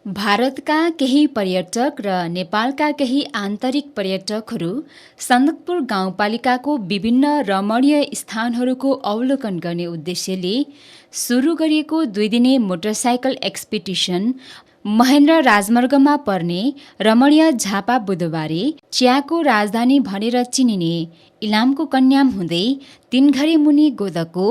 भारतका केही पर्यटक र नेपालका केही आन्तरिक पर्यटकहरू सन्दकपुर गाउँपालिकाको विभिन्न रमणीय स्थानहरूको अवलोकन गर्ने उद्देश्यले सुरु गरिएको 2 दिने मोटरसाइकल एक्सपिडिसन महेन्द्र राजमार्गमा पर्ने रमणीय झापा बुधबारे चियाको राजधानी भनेर चिनिने इलामको कन्याम हुँदै 3 घरे मुनि गोदको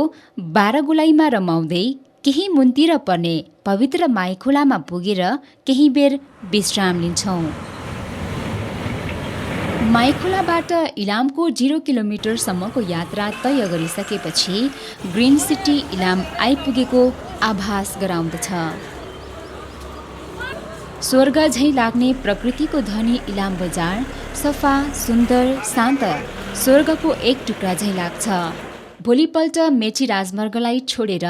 12 गोलाइमा रमाउँदै केही मुन्तिर पर्ने पवित्र माईखोलामा पुगेर केही बेर विश्राम लिन्छौँ। माईखोलाबाट इलामको 0 किलोमिटरसम्मको यात्रा तय गरिसकेपछि ग्रिन सिटी इलाम आइपुगेको आभास गराउँदछ। स्वर्ग झैँ लाग्ने प्रकृतिको धनी इलाम बजार सफा, सुन्दर, शान्त, स्वर्गको एक टुक्रा झैँ लाग्छ। भोलिपल्ट मेची राजमार्गलाई छोडेर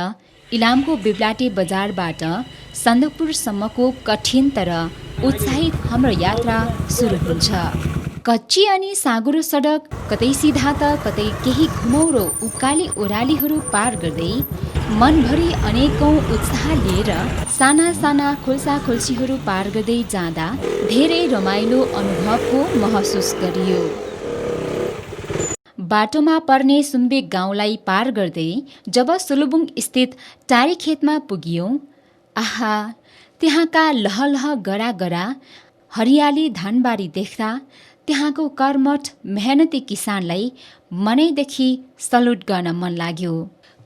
इलामको बिब्लाटे बजारबाट सन्दकपुरसम्मको कठिन तर उत्साहित हाम्रो यात्रा सुरु हुन्छ। कच्ची अनि साँगुरो सडक, कतै सिधा त कतै केही घुमौरो उकाली ओह्रालीहरू पार गर्दै मनभरि अनेकौं उत्साह लिएर साना साना खोल्सा खोल्सीहरू पार गर्दै जाँदा धेरै रमाइलो अनुभवको महसुस गरियो। बाटोमा पर्ने सुम्बेक गाउँलाई पार गर्दै जब सोलुबुङ स्थित टारीखेतमा पुगियौं, आहा, त्यहाँका लहलह गरा गरा हरियाली धानबारी देख्दा त्यहाँको कर्मठ मेहनती किसानलाई मनैदेखि सल्युट गर्न मन लाग्यो।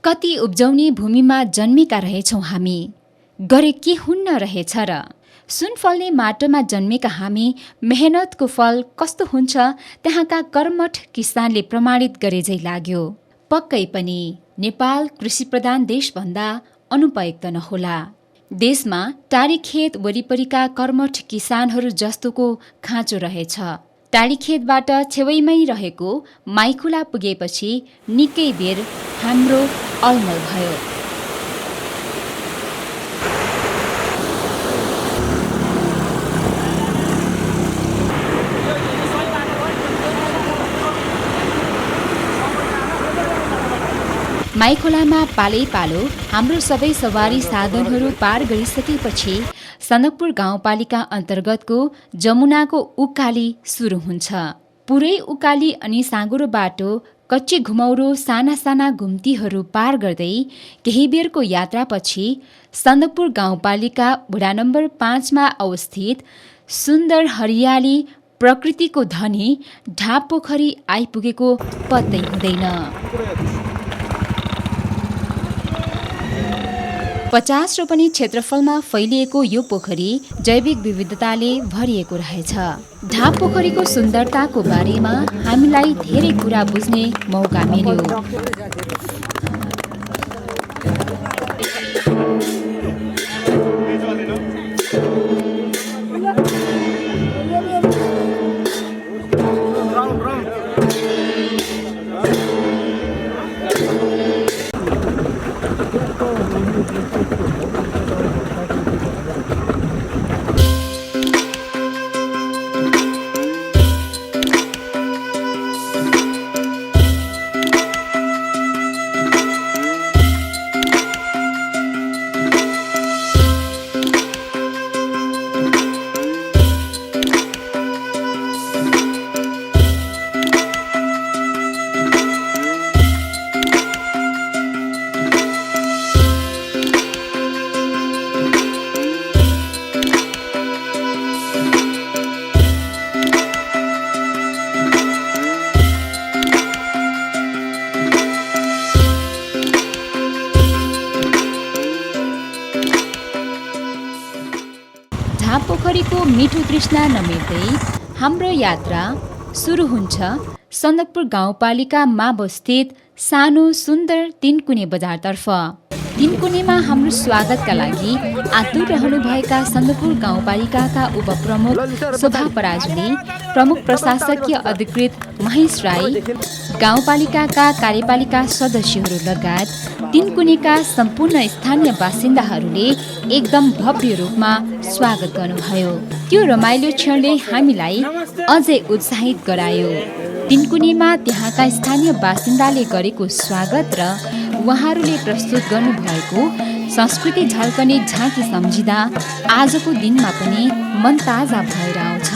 कति उब्जाउने भूमिमा जन्मेका रहेछौँ हामी, गरे के हुन्न रहेछ र। सुन फल्ने माटोमा जन्मेका हामी मेहनतको फल कस्तो हुन्छ त्यहाँका कर्मठ किसानले प्रमाणित गरे झै लाग्यो। पक्कै पनि नेपाल कृषिप्रधान देशभन्दा अनुपयुक्त नहोला। देशमा टारीखेत वरिपरिका कर्मठ किसानहरू जस्तोको खाँचो रहेछ। टारीखेतबाट छेवैमै रहेको माईखोला पुगेपछि निकै बेर हाम्रो अलमल भयो। माईखोलामा पालै पालो हाम्रो सबै सवारी साधनहरू पार गरिसकेपछि सन्दकपुर गाउँपालिका अन्तर्गतको जमुनाको उकाली सुरु हुन्छ। पुरै उकाली अनि साँगुरो बाटो, कच्ची घुमौरो, साना साना घुम्तीहरू पार गर्दै केही बेरको यात्रापछि सन्दकपुर गाउँपालिका वडा नम्बर 5 मा अवस्थित सुन्दर हरियाली प्रकृतिको धनी ढाप पोखरी आइपुगेको पत्तै हुँदैन। 50 रोपनी क्षेत्रफलमा फैलिएको यो पोखरी जैविक विविधताले भरिएको रहेछ। ढाप पोखरीको सुन्दरताको बारेमा हामीलाई धेरै कुरा बुझ्ने मौका मिल्यो। ढाप पोखरीको मिठो तृष्णा नमेट्दै हाम्रो यात्रा सुरु हुन्छ सन्दकपुर गाउँपालिका माबस्थित सानो सुन्दर 3 कुने बजारतर्फ। 3 कुनेमा हाम्रो स्वागतका लागि आतुर रहनुभएका सन्दकपुर गाउँपालिकाका उपप्रमुख शोभा पराजुली, प्रमुख प्रशासकीय अधिकृत महेश राई, गाउँपालिकाका कार्यपालिका सदस्यहरू लगायत 3 कुनेका सम्पूर्ण स्थानीय बासिन्दाहरूले एकदम भव्य रूपमा स्वागत गर्नुभयो। त्यो रमाइलो क्षणले हामीलाई अझै उत्साहित गरायो। 3 कुनेमा त्यहाँका स्थानीय बासिन्दाले गरेको स्वागत र उहाँहरूले प्रस्तुत गर्नुभएको संस्कृति झल्कने झाँकी सम्झिँदा आजको दिनमा पनि मन ताजा भएर आउँछ।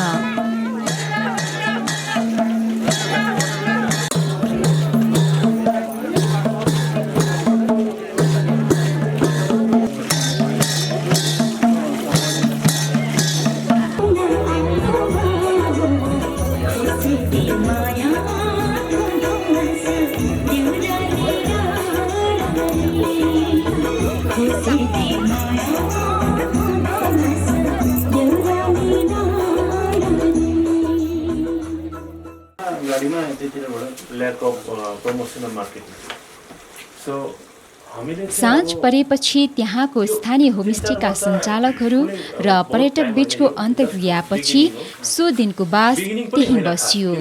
साँझ परेपछि त्यहाँको स्थानीय होमस्टेका सञ्चालकहरू र पर्यटक बीचको अन्तर्क्रियापछि सो दिनको बास त्यही बसियो।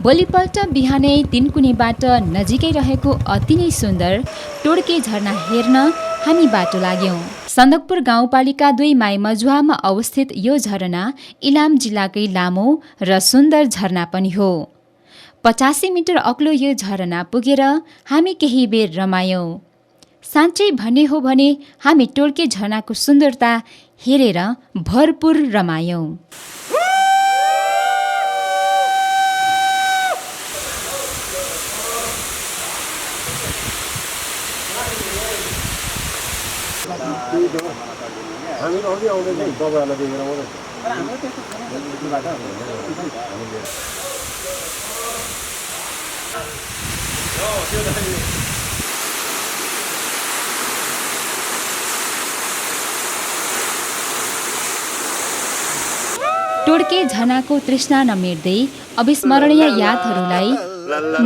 भोलिपल्ट बिहानै तिनकुनेबाट नजिकै रहेको अति नै सुन्दर टोड्के झरना हेर्न हामी बाटो लाग्यौं। सन्दकपुर गाउँपालिका 2 माइमजुवामा अवस्थित यो झरना इलाम जिल्लाकै लामो र सुन्दर झरना पनि हो। 85 मिटर अग्लो यो झरना पुगेर हामी केही बेर रमायौं। साँच्चै भन्ने हो भने हामी टोड्के झरनाको सुन्दरता हेरेर भरपूर रमायौं। टोड्के झरनाको तृष्णा नमेट्दै अविस्मरणीय यादहरूलाई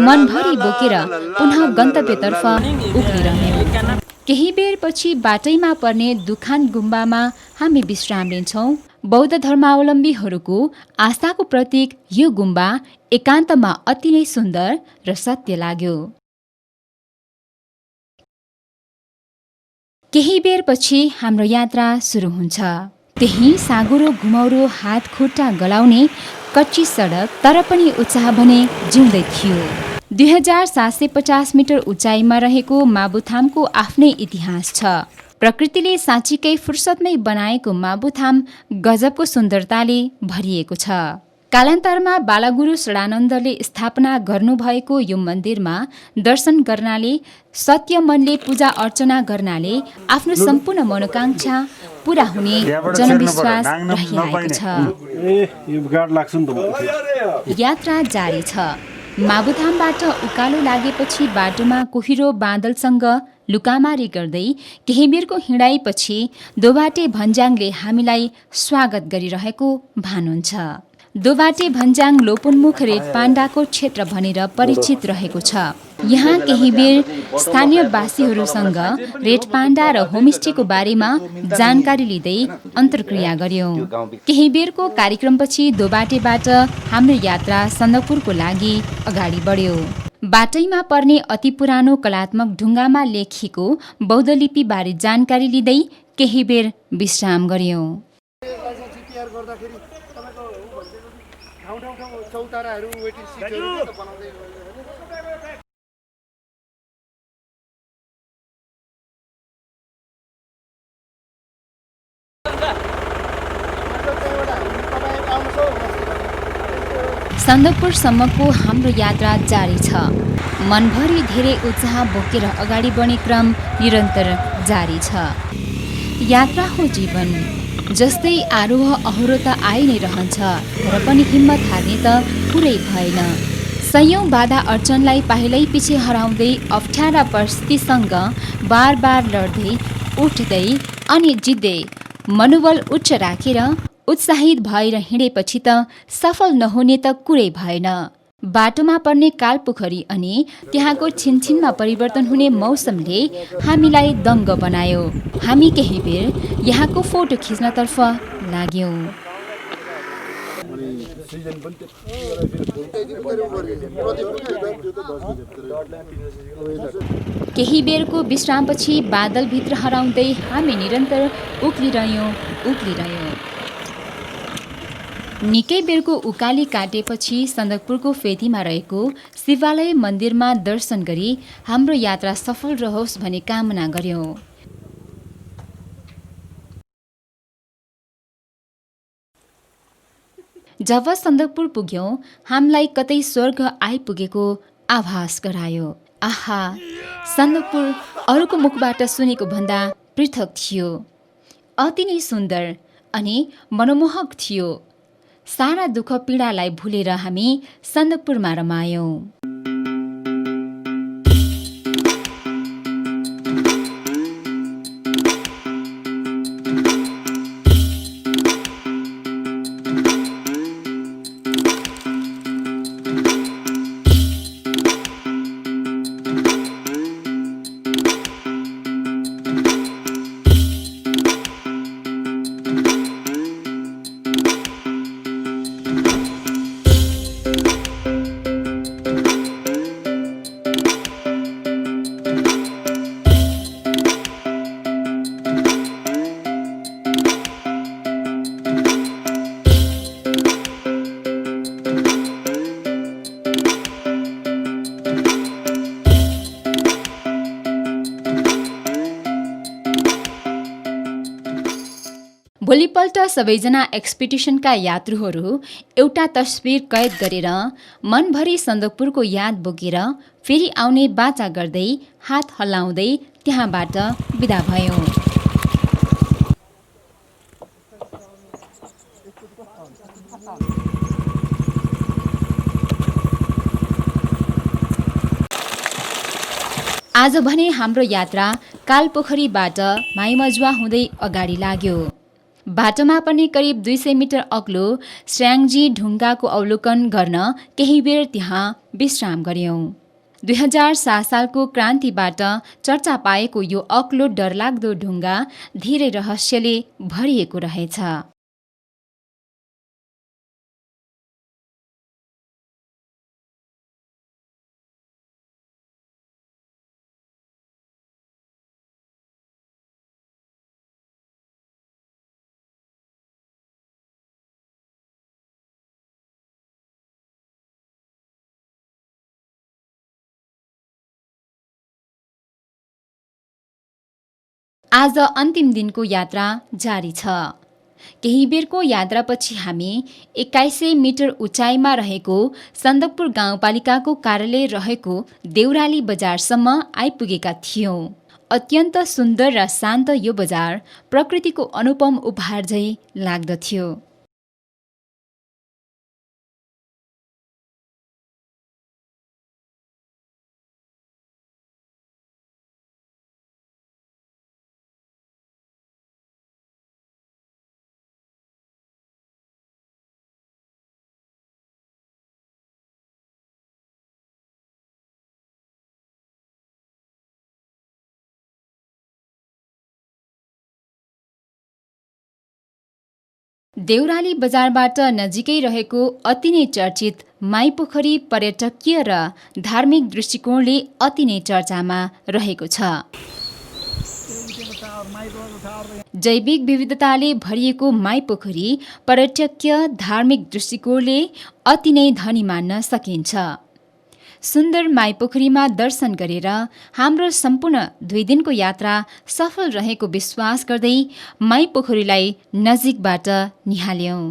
मनभरि बोकेर पुनः गन्तव्यतर्फ उक्लिरह्यौं। केही बेरपछि बाटैमा पर्ने दुखान गुम्बामा हामी विश्राम लिन्छौं। बौद्ध धर्मावलम्बीहरूको आस्थाको प्रतीक यो गुम्बा एकान्तमा अति नै सुन्दर र सत्य लाग्यो। केही बेरपछि हाम्रो यात्रा सुरु हुन्छ। त्यही साँगुरो घुमौरो हात खुट्टा गलाउने कच्ची सडक तर पनि उत्साह भने जिउँदै थियो। 2750 मिटर उचाइमा रहेको माबुथामको आफ्नै इतिहास छ। प्रकृतिले साँच्चीकै फुर्सदमै बनाएको माबुथाम गजबको सुन्दरताले भरिएको छ। कालान्तरमा बालागुरु षडानन्दले स्थापना गर्नुभएको यो मन्दिरमा दर्शन गर्नाले सत्य मनले पूजा अर्चना गर्नाले आफ्नो सम्पूर्ण मनोकांक्षा पूरा हुने जनविश्वास रहिआएको छ। यात्रा जारी छ। माबुथामबाट उकालो लागेपछि बाटोमा कोहिरो बादलसँग लुकामारी गर्दै केही बेरको हिँडाइपछि दोबाटे भन्ज्याङले हामीलाई स्वागत गरिरहेको भानुहुन्छ। दोबाटे भन्ज्याङ लोपोन्मुख रेड पाण्डाको क्षेत्र भनेर परिचित रहेको छ। यहाँ केही बेर स्थानीयवासीहरूसँग रेड पाण्डा र होमस्टेको बारेमा जानकारी लिँदै अन्तर्क्रिया गर्यौं। केही बेरको कार्यक्रमपछि दोबाटेबाट हाम्रो यात्रा सन्दकपुरको लागि अगाडि बढ्यो। बाटैमा पर्ने अति पुरानो कलात्मक ढुङ्गामा लेखिएको बौद्ध लिपिबारे जानकारी लिँदै केही बेर विश्राम गर्यौं। सन्दकपुरसम्मको हाम्रो यात्रा जारी छ। मनभरि धेरै उत्साह बोकेर अगाडि बढ्ने क्रम निरन्तर जारी छ। यात्रा हो जीवन, जस्तै आरोह अवरोह त आइ नै रहन्छ, तर पनि हिम्मत हार्ने त पुरै भएन। सयौं बाधा अडचनलाई पाइलै पछि हराउँदै अप्ठ्यारा परिस्थितिसँग बार बार लड्दै उठ्दै अनि जित्दै मनोबल उच्च राखेर उत्साहित भएर हिँडेपछि त सफल नहुने त कुरै भएन। बाटोमा पर्ने कालपोखरी अनि त्यहाँको छिनछिनमा परिवर्तन हुने मौसमले हामीलाई दङ्ग बनायो। हामी केही बेर यहाँको फोटो खिच्नतर्फ लाग्यौं। केही बेरको विश्रामपछि बादलभित्र हराउँदै हामी निरन्तर उक्लिरह्यौं। निकै बेरको उकाली काटेपछि सन्दकपुरको फेदीमा रहेको शिवालय मन्दिरमा दर्शन गरी हाम्रो यात्रा सफल रहोस् भन्ने कामना गर्यौं। जब सन्दकपुर पुग्यौं, हामीलाई कतै स्वर्ग आइपुगेको आभास गरायो। आहा, सन्दकपुर अरूको मुखबाट सुनेको भन्दा पृथक थियो। अति नै सुन्दर अनि मनमोहक थियो। सारा दुःख पीडालाई भुलेर हामी सन्दकपुरमा रमायौं। भोलिपल्ट सबैजना एक्सपिडिसनका यात्रुहरू एउटा तस्बिर कैद गरेर मनभरि सन्दकपुरको याद बोकेर फेरि आउने बाचा गर्दै हात हल्लाउँदै त्यहाँबाट बिदा भयौं। आज भने हाम्रो यात्रा कालपोखरीबाट माइमजुवा हुँदै अगाडि लाग्यो। बाटोमा पनि करिब 200 मिटर अग्लो स्याङ्जी ढुङ्गाको अवलोकन गर्न केही बेर त्यहाँ विश्राम गर्यौं। 2007 सालको क्रान्तिबाट चर्चा पाएको यो अग्लो डरलाग्दो ढुङ्गा धेरै रहस्यले भरिएको रहेछ। आज अन्तिम दिनको यात्रा जारी छ। केही बेरको यात्रापछि हामी 2100 मिटर उचाइमा रहेको सन्दकपुर गाउँपालिकाको कार्यालय रहेको देउराली बजारसम्म आइपुगेका थियौं। अत्यन्त सुन्दर र शान्त यो बजार प्रकृतिको अनुपम उपहार झैं लाग्दथ्यो। देउराली बजारबाट नजिकै रहेको अति नै चर्चित माइपोखरी पर्यटकीय र धार्मिक दृष्टिकोणले अति नै चर्चामा रहेको छ। जैविक विविधताले भरिएको माइपोखरी पर्यटकीय धार्मिक दृष्टिकोणले अति नै धनी मान्न सकिन्छ। सुन्दर माइपोखरीमा दर्शन गरेर हाम्रो सम्पूर्ण 2 दिनको यात्रा सफल रहेको विश्वास गर्दै माइपोखरीलाई नजिकबाट निहाल्यौं।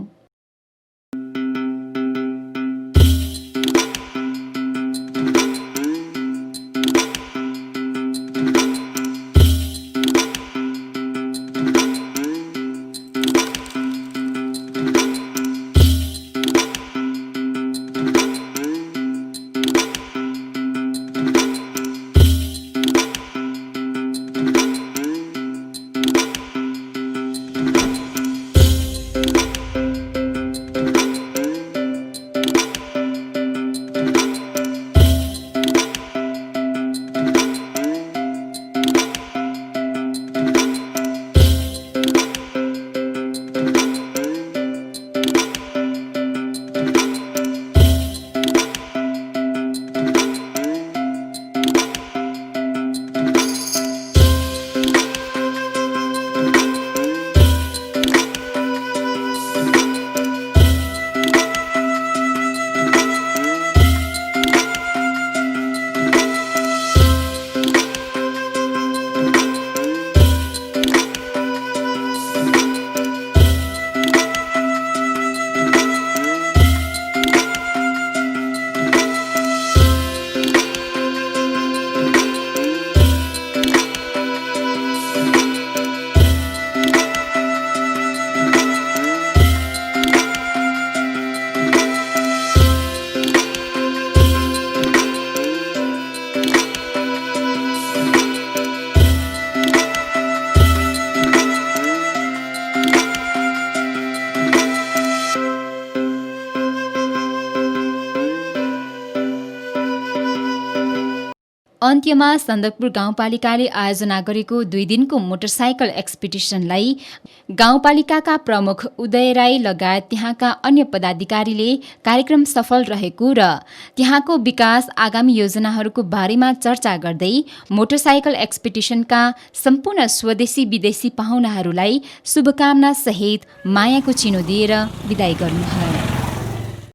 अन्त्यमा सन्दकपुर गाउँपालिकाले आयोजना गरेको 2 दिनको मोटरसाइकल एक्सपिडिसनलाई गाउँपालिकाका प्रमुख उदय राई लगायत त्यहाँका अन्य पदाधिकारीले कार्यक्रम सफल रहेको र त्यहाँको विकास आगामी योजनाहरूको बारेमा चर्चा गर्दै मोटरसाइकल एक्सपिडिसनका सम्पूर्ण स्वदेशी विदेशी पाहुनाहरूलाई शुभकामना सहित मायाको चिनो दिएर बिदाई गर्नुभयो।